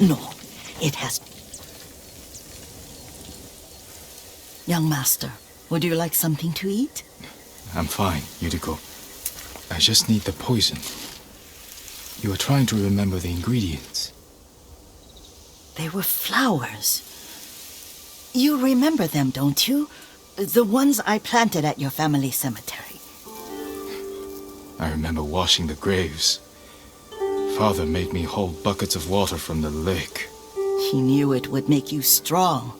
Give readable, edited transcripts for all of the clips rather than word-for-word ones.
No, it has... Young master, would you like something to eat? I'm fine, Yuriko. I just need the poison. You were trying to remember the ingredients. They were flowers. You remember them, don't you? The ones I planted at your family cemetery. I remember washing the graves. Father made me hold buckets of water from the lake. He knew it would make you strong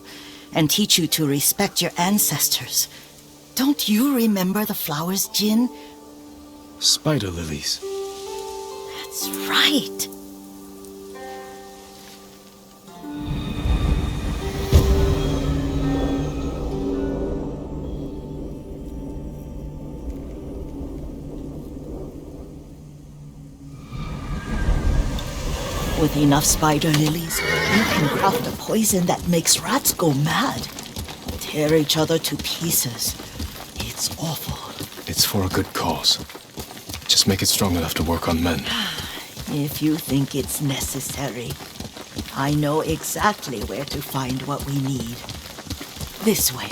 and teach you to respect your ancestors. Don't you remember the flowers, Jin? Spider lilies. That's right. With enough spider lilies, you can craft a poison that makes rats go mad. Tear each other to pieces. It's awful. It's for a good cause. Just make it strong enough to work on men. If you think it's necessary, I know exactly where to find what we need. This way.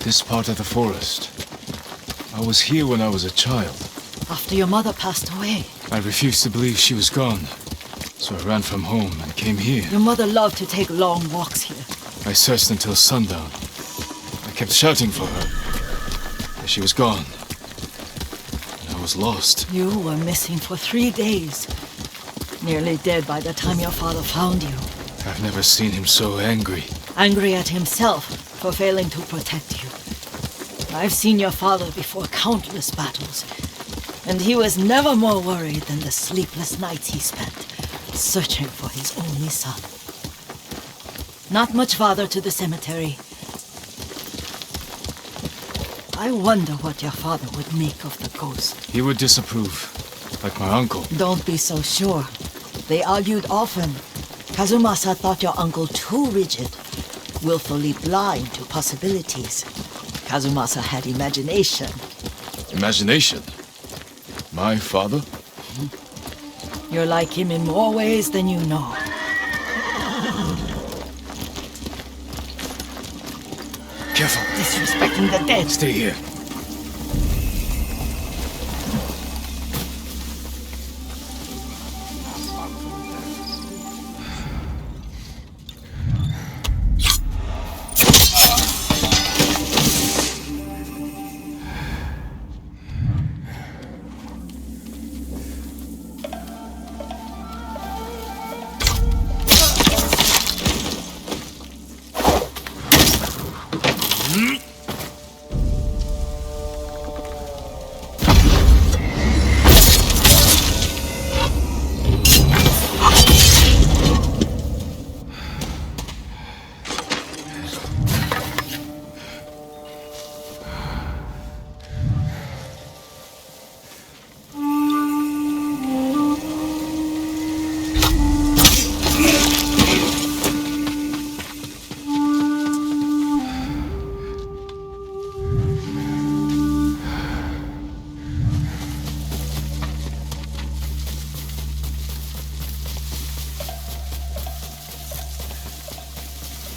This part of the forest. I was here when I was a child. After your mother passed away. I refused to believe she was gone. So I ran from home and came here. Your mother loved to take long walks here. I searched until sundown. I kept shouting for her. But she was gone. And I was lost. You were missing for 3 days. Nearly dead by the time your father found you. I've never seen him so angry. Angry at himself for failing to protect you. I've seen your father before countless battles. And he was never more worried than the sleepless nights he spent searching for his only son. Not much farther to the cemetery. I wonder what your father would make of the ghost. He would disapprove, like my uncle. Don't be so sure. They argued often. Kazumasa thought your uncle too rigid, willfully blind to possibilities. Kazumasa had imagination. Imagination? My father? You're like him in more ways than you know. Careful. Disrespecting the dead. Stay here.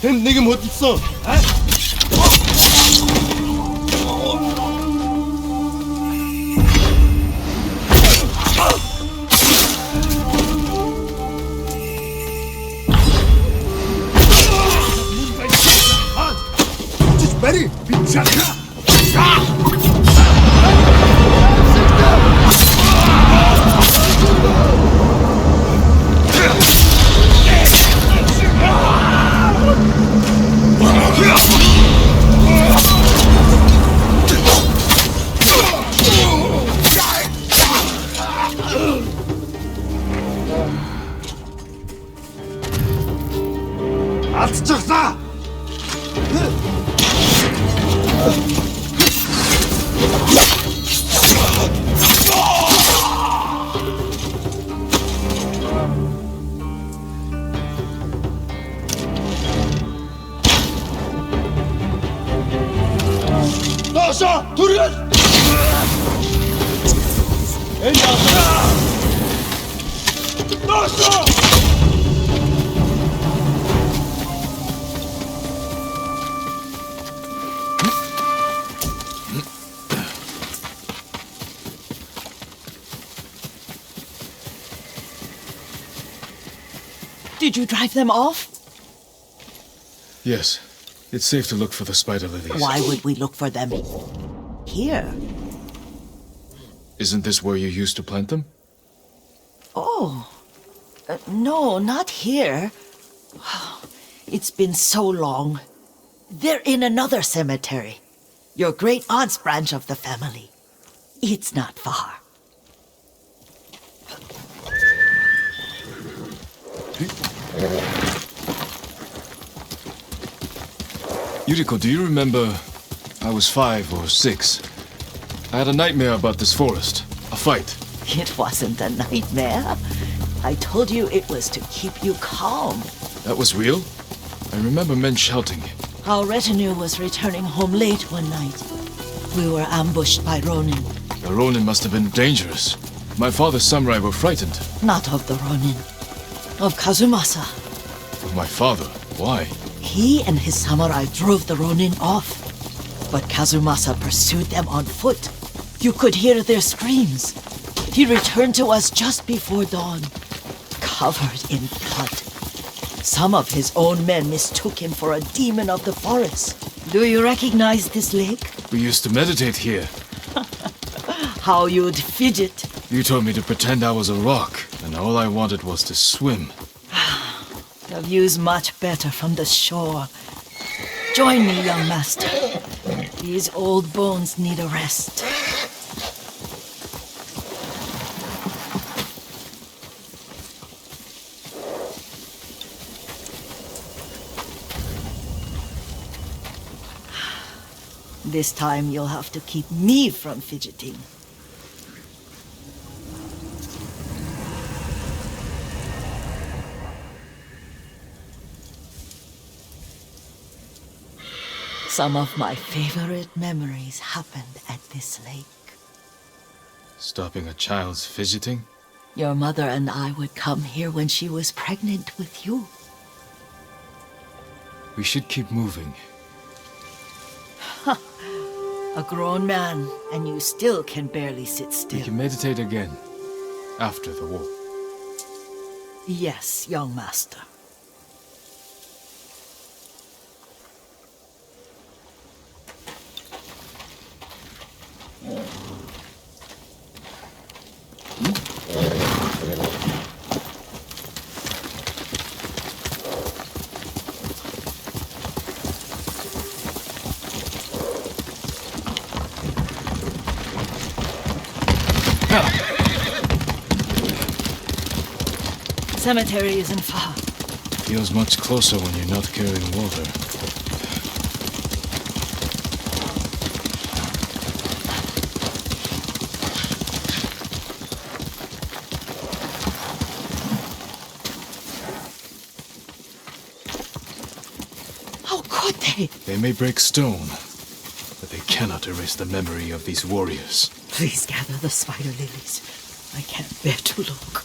햄 4개 못 있어. 빨리 비차가. 아트쳤어! 나서 둘이 나서 Did you drive them off? Yes. It's safe to look for the spider lilies. Why would we look for them here? Isn't this where you used to plant them? Oh. No, not here. It's been so long. They're in another cemetery. Your great-aunt's branch of the family. It's not far. Yuriko, do you remember? I was 5 or 6. I had a nightmare about this forest. A fight. It wasn't a nightmare. I told you it was to keep you calm. That was real? I remember men shouting. Our retinue was returning home late one night. We were ambushed by Ronin. The Ronin must have been dangerous. My father's samurai were frightened. Not of the Ronin. Of Kazumasa. Of my father? Why? He and his samurai drove the Ronin off. But Kazumasa pursued them on foot. You could hear their screams. He returned to us just before dawn, covered in blood. Some of his own men mistook him for a demon of the forest. Do you recognize this lake? We used to meditate here. How you'd fidget. You told me to pretend I was a rock, and all I wanted was to swim. The view's much better from the shore. Join me, young master. These old bones need a rest. This time you'll have to keep me from fidgeting. Some of my favorite memories happened at this lake. Stopping a child's fidgeting? Your mother and I would come here when she was pregnant with you. We should keep moving. A grown man, and you still can barely sit We still. can meditate again. After the war. Yes, young master. Cemetery isn't far. Feels much closer when you're not carrying water. How could they? They may break stone, but they cannot erase the memory of these warriors. Please gather the spider lilies. I can't bear to look.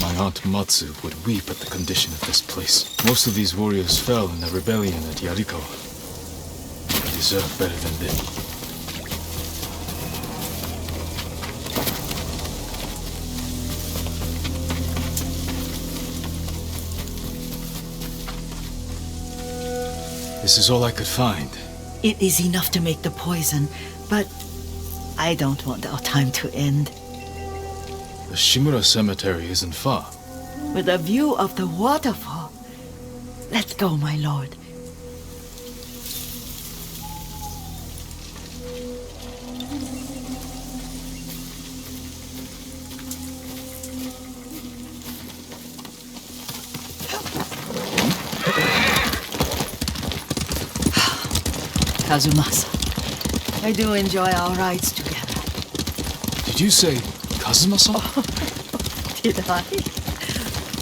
My aunt Matsu would weep at the condition of this place. Most of these warriors fell in the rebellion at Yuriko. They deserve better than this. This is all I could find. It is enough to make the poison, but I don't want our time to end. The Shimura Cemetery isn't far. With a view of the waterfall. Let's go, my lord. Kazumasa, I do enjoy our rides together. Did you say Kazuma-san? Did I?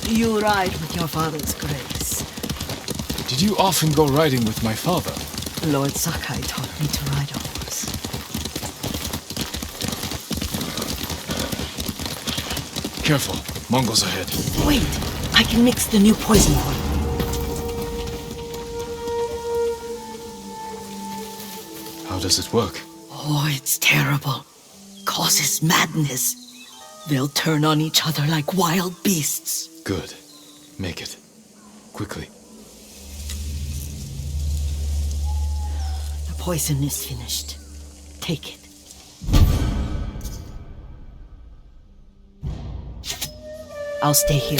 You ride with your father's grace. Did you often go riding with my father? Lord Sakai taught me to ride a horse. Careful, Mongols ahead. Wait, I can mix the new poison for you. does it work? Oh, it's terrible. Causes madness. They'll turn on each other like wild beasts. Good. Make it. Quickly. The poison is finished. Take it. I'll stay here.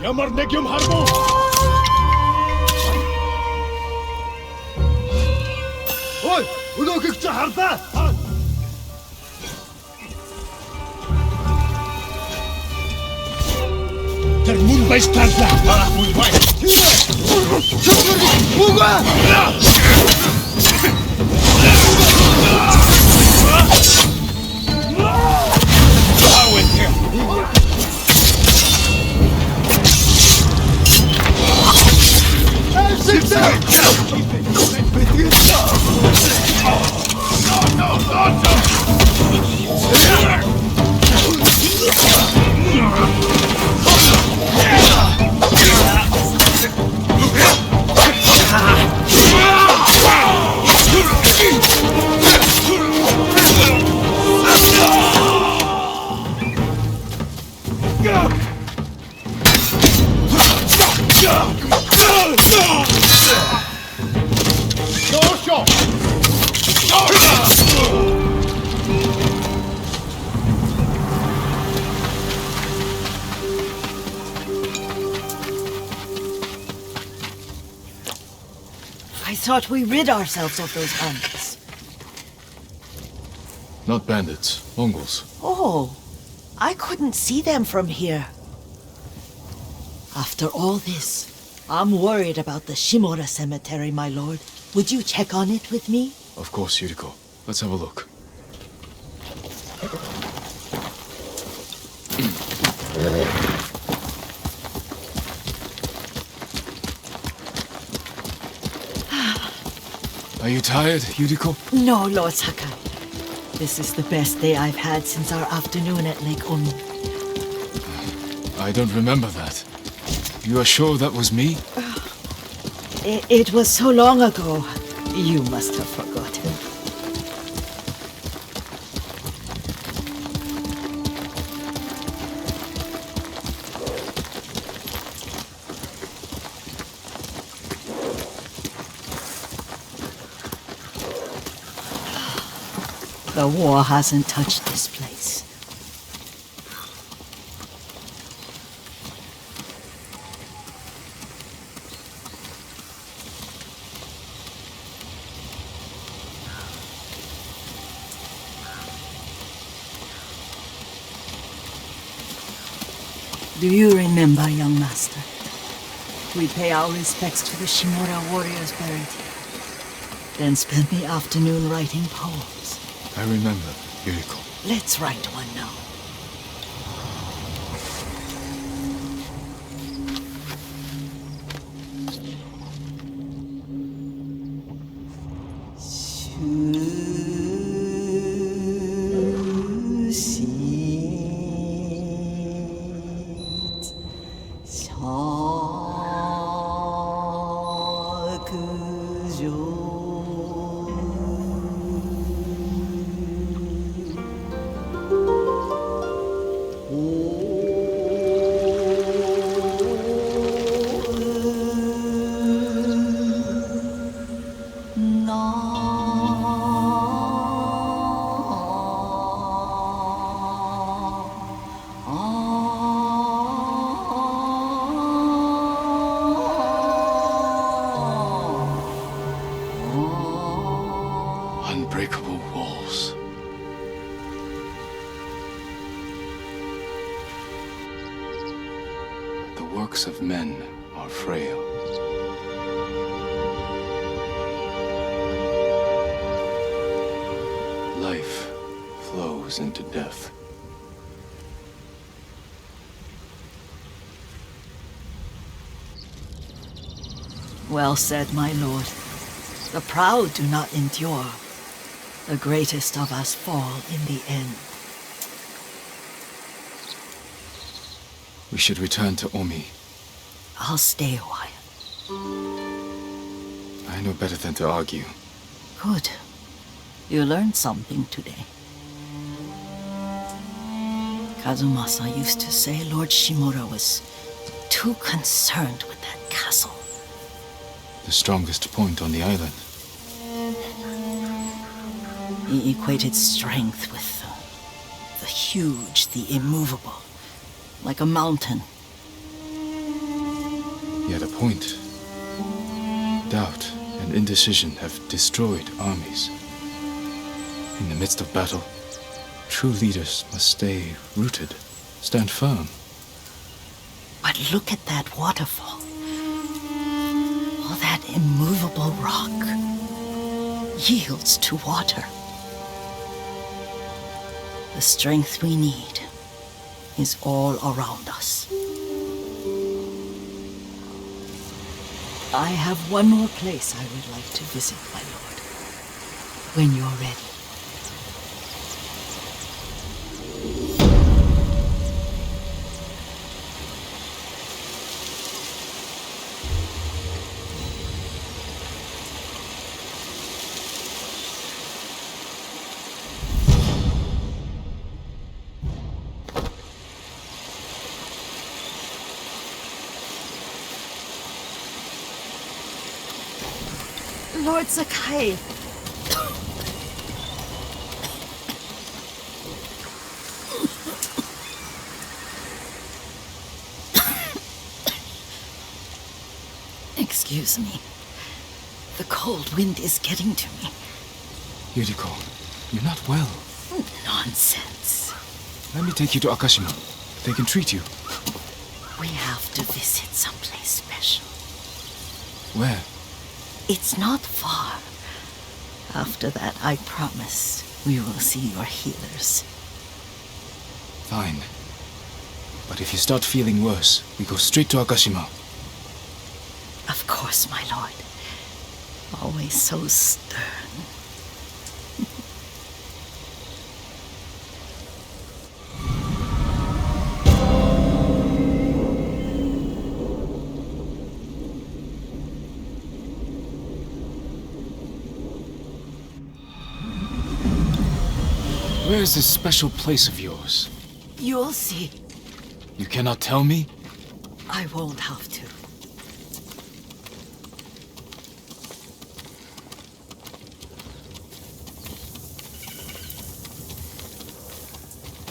Ямар нэг юм хармуу. Ой, өнөөхийг чи харлаа. Тэр мөн байж таарлаа. Мөн бай. Үгүй. I thought we rid ourselves of those bandits. Not bandits, Mongols. Oh, I couldn't see them from here. After all this, I'm worried about the Shimura cemetery, my lord. Would you check on it with me? Of course, Yuriko. Let's have a look. Are you tired, Yuriko? No, Lord Sakai. This is the best day I've had since our afternoon at Lake Omi. I don't remember that. You are sure that was me? It was so long ago. You must have forgotten. The war hasn't touched this place. Do you remember, young master? We pay our respects to the Shimura warriors buried here, then spend the afternoon writing poems. I remember, Yuriko. Let's write one now. hearts of men are frail. Life flows into death. Well said, my lord. The proud do not endure. The greatest of us fall in the end. We should return to Omi. I'll stay a while. I know better than to argue. Good. You learned something today. Kazumasa used to say Lord Shimura was too concerned with that castle. The strongest point on the island. He equated strength with the huge, the immovable, like a mountain. Yet a point. Doubt and indecision have destroyed armies. In the midst of battle, true leaders must stay rooted, stand firm. But look at that waterfall. All that immovable rock yields to water. The strength we need is all around us. I have one more place I would like to visit, my lord. When you're ready. Lord Sakai. Excuse me. The cold wind is getting to me. Yuriko, you're not well. Nonsense. Let me take you to Akashima. They can treat you. We have to visit someplace special. Where? It's not far. After that, I promise we will see your healers. Fine. But if you start feeling worse, we go straight to Akashima. Of course, my lord. Always so stern. Where is this special place of yours? You'll see. You cannot tell me? I won't have to.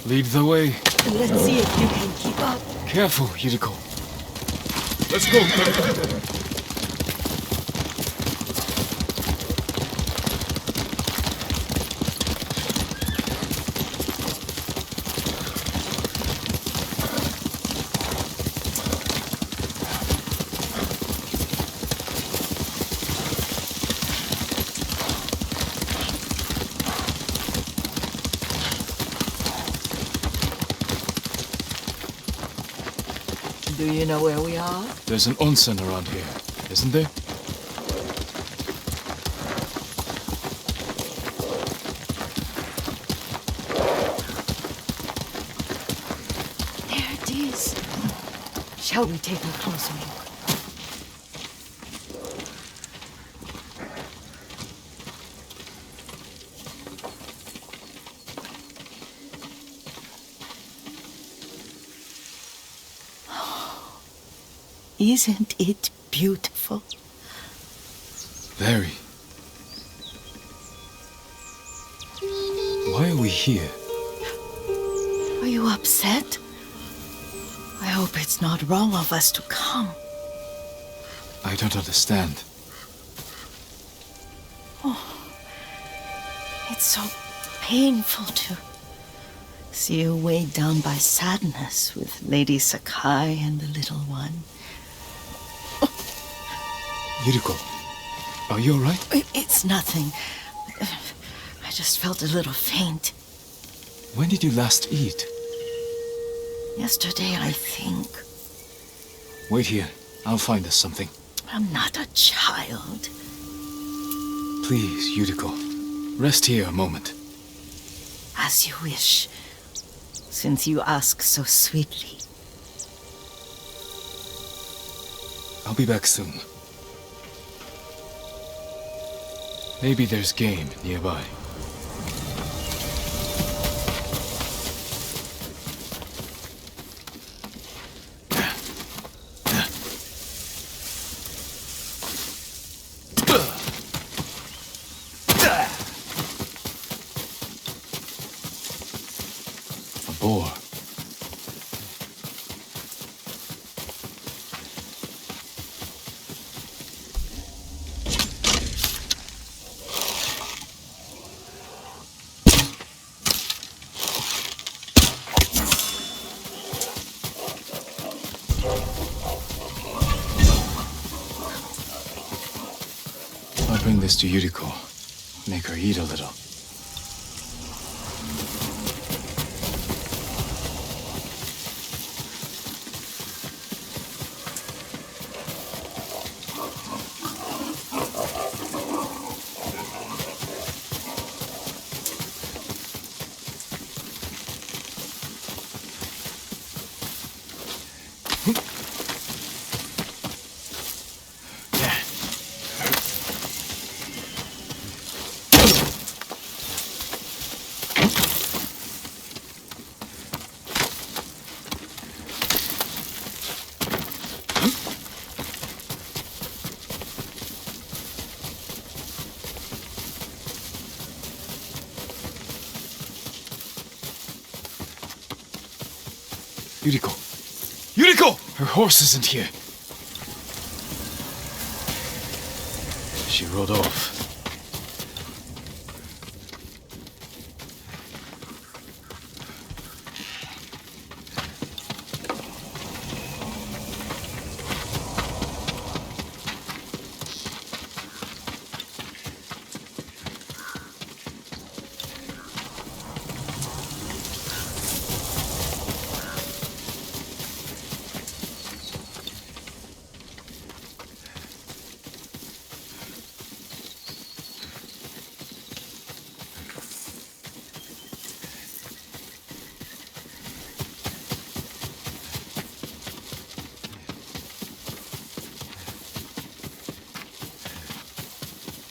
Lead the way. Let's see if you can keep up. Careful, Yuriko. Let's go. Do you know where we are? There's an onsen around here, isn't there? There it is. Shall we take a closer look? Isn't it beautiful? Very. Why are we here? Are you upset? I hope it's not wrong of us to come. I don't understand. It's so painful to See you weighed down by sadness with Lady Sakai and the little one. Yuriko, are you alright? It's nothing. I just felt a little faint. When did you last eat? Yesterday, I think. Wait here. I'll find us something. I'm not a child. Please, Yuriko. Rest here a moment. As you wish, since you ask so sweetly. I'll be back soon. Maybe there's game nearby. A boar. I'll bring this to Yuriko. Make her eat a little. Yuriko! Yuriko! Her horse isn't here. She rode off.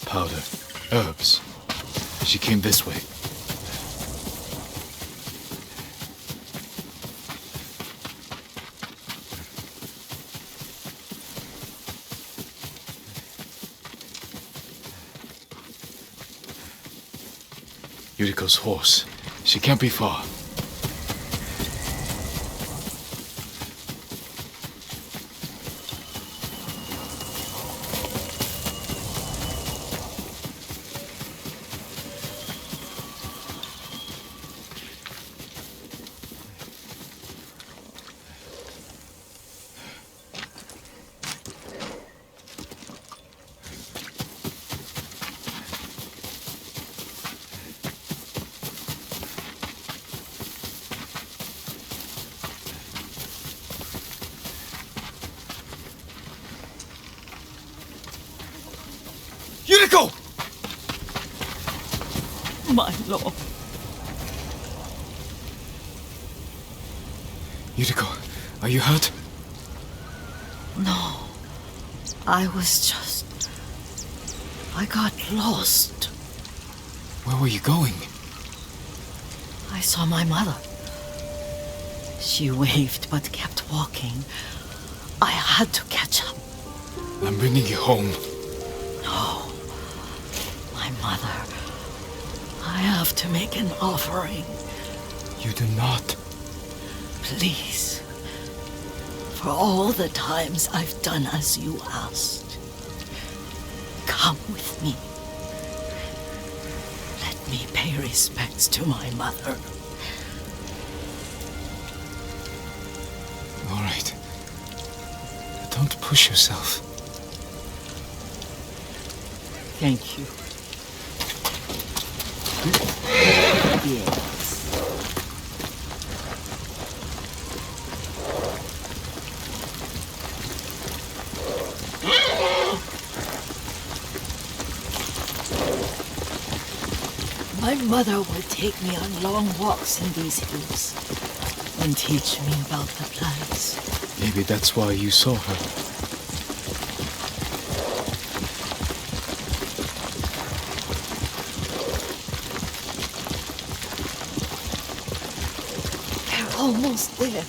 Powder. Herbs. She came this way. Yuriko's horse. She can't be far. Yuriko! My lord. Yuriko, are you hurt? No. I got lost. Where were you going? I saw my mother. She waved but kept walking. I had to catch up. I'm bringing you home. No. My mother. I have to make an offering. You do not. Please. For all the times I've done as you asked. Come with me. Let me pay respects to my mother. Don't push yourself. Thank you. Yes. My mother would take me on long walks in these hills and teach me about the plants. Maybe that's why you saw her. They're almost there.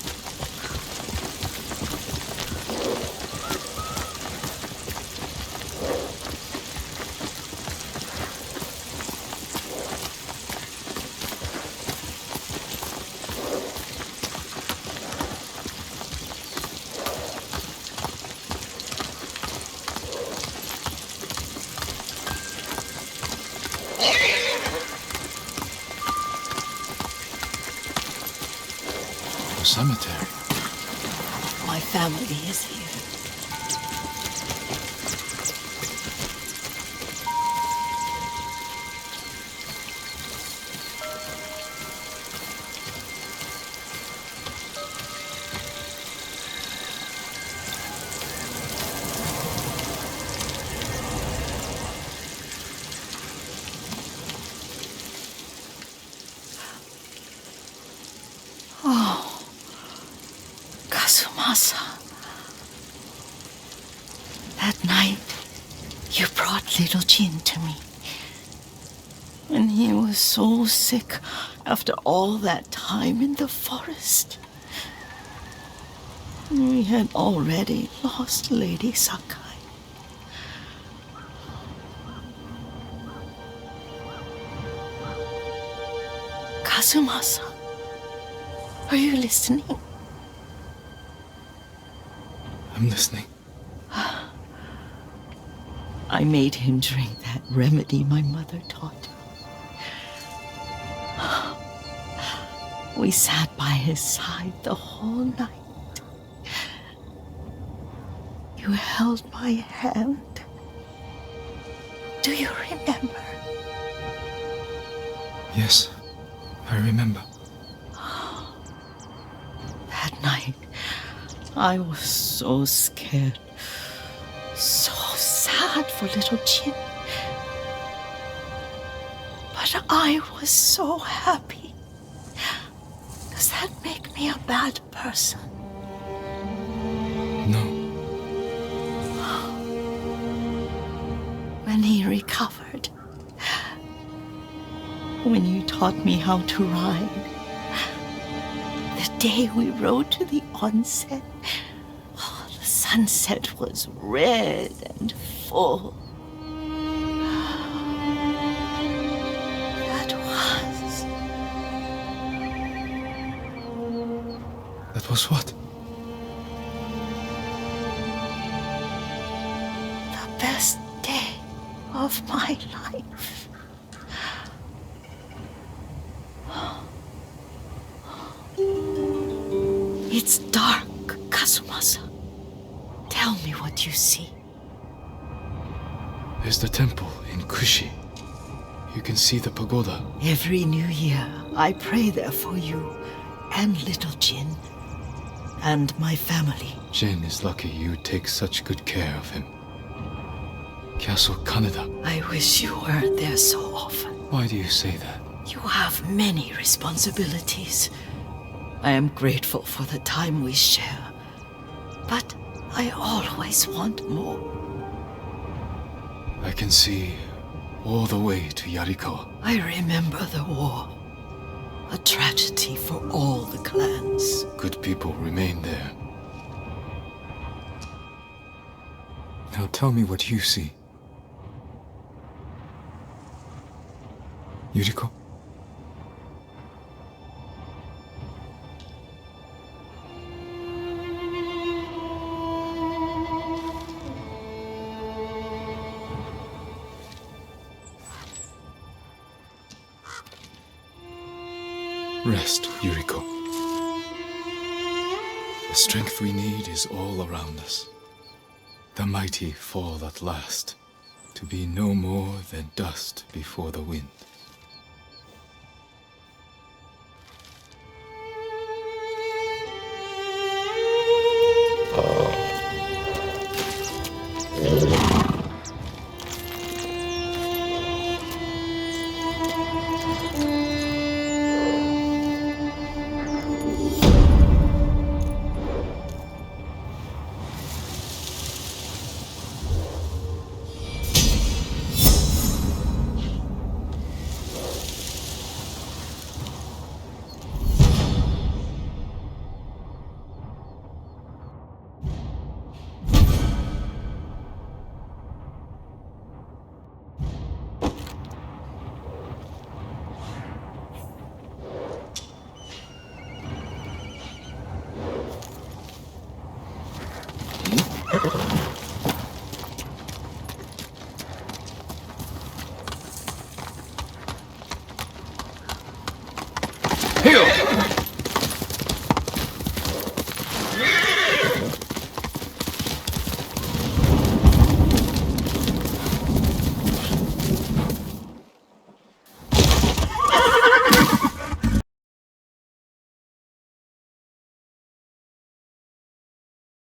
Cemetery. My family is here. That night, you brought little Jin to me. And he was so sick after all that time in the forest. We had already lost Lady Sakai. Kazumasa, are you listening? I'm listening. I made him drink that remedy my mother taught him. We sat by his side the whole night. You held my hand. Do you remember? Yes, I remember. That night, I was so scared, so sad for little Jin. But I was so happy. Does that make me a bad person? No. When he recovered, when you taught me how to ride, the day we rode to the onsen, the sunset was red and full. That was what? The best day of my life. It's dark, Kazumasa. Tell me what you see. There's the temple in Kushi. You can see the pagoda. Every new year, I pray there for you and little Jin and my family. Jin is lucky you take such good care of him. Castle Kaneda. I wish you weren't there so often. Why do you say that? You have many responsibilities. I am grateful for the time we share, but I always want more. I can see all the way to Yuriko. I remember the war. A tragedy for all the clans. Good people remain there. Now tell me what you see. Yuriko? Rest, Yuriko. The strength we need is all around us. The mighty fall at last, to be no more than dust before the wind.